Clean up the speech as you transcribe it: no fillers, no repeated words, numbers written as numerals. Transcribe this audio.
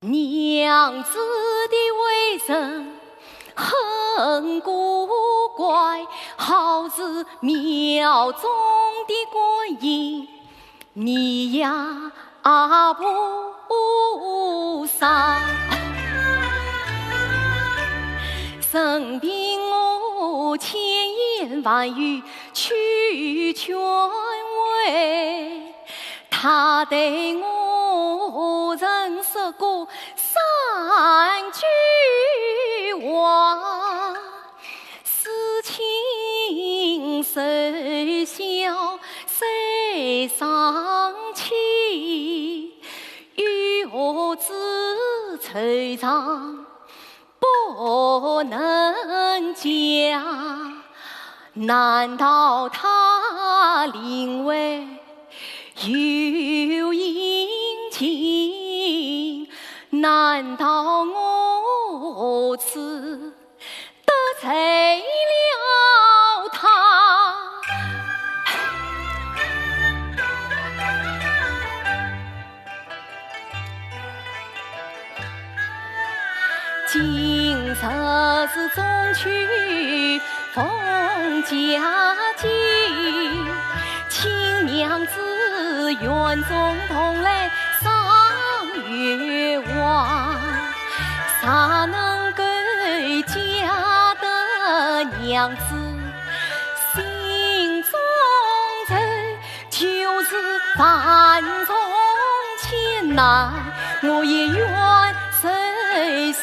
娘子的为人很古怪，好似庙中的观音，你呀菩萨，任凭我千言万语去劝慰，他对我曾说过3句话：事情谁笑谁生气，与我知惆怅不能讲。难道他另外有隐情？难道我此得罪了他？今日是中秋逢佳节，请娘子园中同来赏月望，啥能给家的娘子心中愁，就是万重千难，我也愿谁想。